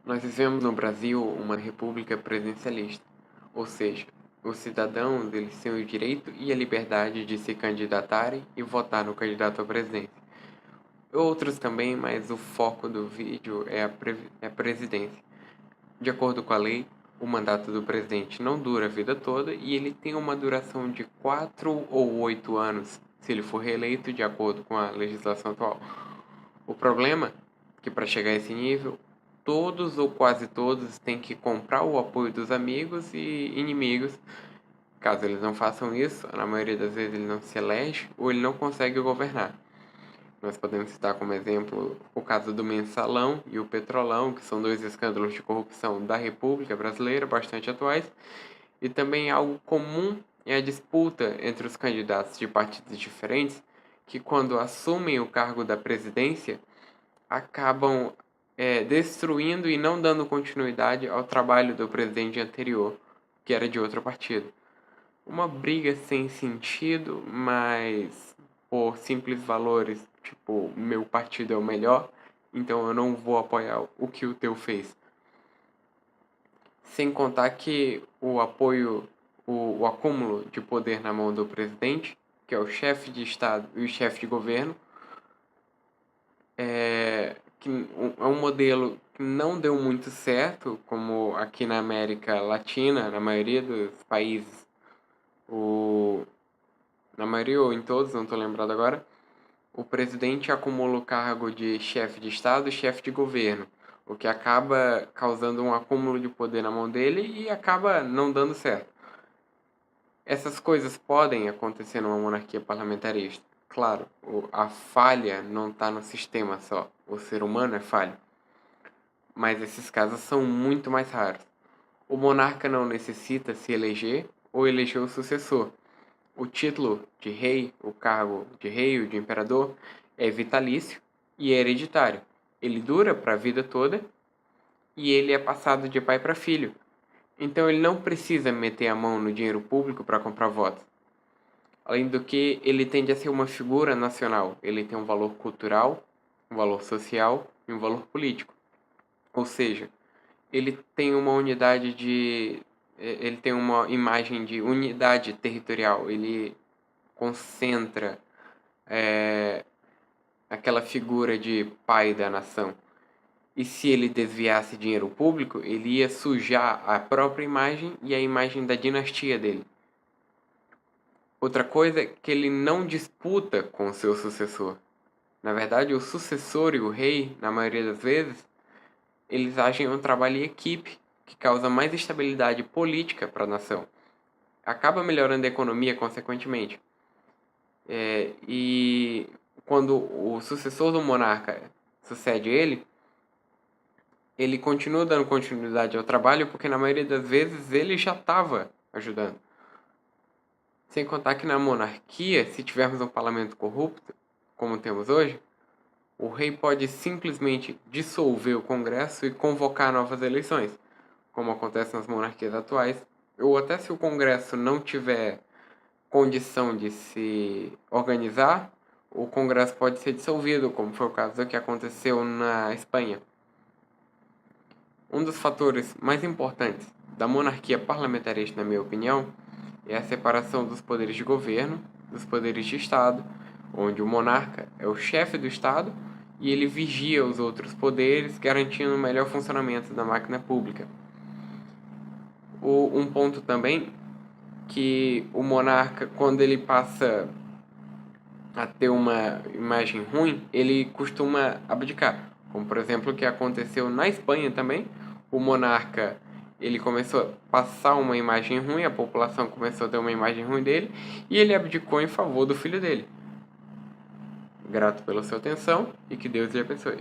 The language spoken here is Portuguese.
Nós vivemos no Brasil uma república presidencialista, ou seja, os cidadãos eles têm o direito e a liberdade de se candidatarem e votar no candidato à presidência. Outros também, mas o foco do vídeo é a presidência. De acordo com a lei, o mandato do presidente não dura a vida toda e ele tem uma duração de 4 ou 8 anos, se ele for reeleito de acordo com a legislação atual. O problema é que para chegar a esse nível, todos ou quase todos têm que comprar o apoio dos amigos e inimigos. Caso eles não façam isso, na maioria das vezes ele não se elege ou ele não consegue governar. Nós podemos citar como exemplo o caso do Mensalão e o Petrolão, que são dois escândalos de corrupção da República Brasileira bastante atuais, e também algo comum é a disputa entre os candidatos de partidos diferentes, que quando assumem o cargo da presidência, acabam destruindo e não dando continuidade ao trabalho do presidente anterior, que era de outro partido. Uma briga sem sentido, mas por simples valores, tipo, meu partido é o melhor, então eu não vou apoiar o que o teu fez. Sem contar que o apoio, o acúmulo de poder na mão do presidente, que é o chefe de Estado e o chefe de governo, é um modelo que não deu muito certo, como aqui na América Latina, na maioria dos países, na maioria ou em todos, não estou lembrado agora, o presidente acumula o cargo de chefe de Estado e chefe de governo, o que acaba causando um acúmulo de poder na mão dele e acaba não dando certo. Essas coisas podem acontecer numa monarquia parlamentarista. Claro, a falha não está no sistema só, o ser humano é falho. Mas esses casos são muito mais raros. O monarca não necessita se eleger ou eleger o sucessor. O título de rei, o cargo de rei ou de imperador, é vitalício e é hereditário. Ele dura para a vida toda e ele é passado de pai para filho. Então ele não precisa meter a mão no dinheiro público para comprar votos. Além do que, ele tende a ser uma figura nacional. Ele tem um valor cultural, um valor social e um valor político. Ou seja, ele tem uma unidade de ele tem uma imagem de unidade territorial. Ele concentra aquela figura de pai da nação. E se ele desviasse dinheiro público, ele ia sujar a própria imagem e a imagem da dinastia dele. Outra coisa é que ele não disputa com o seu sucessor. Na verdade, o sucessor e o rei, na maioria das vezes, eles agem um trabalho em equipe, que causa mais estabilidade política para a nação. Acaba melhorando a economia, consequentemente. E quando o sucessor do monarca sucede ele continua dando continuidade ao trabalho porque na maioria das vezes ele já estava ajudando. Sem contar que na monarquia, se tivermos um parlamento corrupto, como temos hoje, o rei pode simplesmente dissolver o Congresso e convocar novas eleições, como acontece nas monarquias atuais, ou até se o Congresso não tiver condição de se organizar, o Congresso pode ser dissolvido, como foi o caso que aconteceu na Espanha. Um dos fatores mais importantes da monarquia parlamentarista, na minha opinião, é a separação dos poderes de governo, dos poderes de Estado, onde o monarca é o chefe do Estado e ele vigia os outros poderes, garantindo o melhor funcionamento da máquina pública. Um ponto também que o monarca, quando ele passa a ter uma imagem ruim, ele costuma abdicar. Como, por exemplo, o que aconteceu na Espanha também. O monarca, ele começou a passar uma imagem ruim, a população começou a ter uma imagem ruim dele, e ele abdicou em favor do filho dele. Grato pela sua atenção e que Deus lhe abençoe.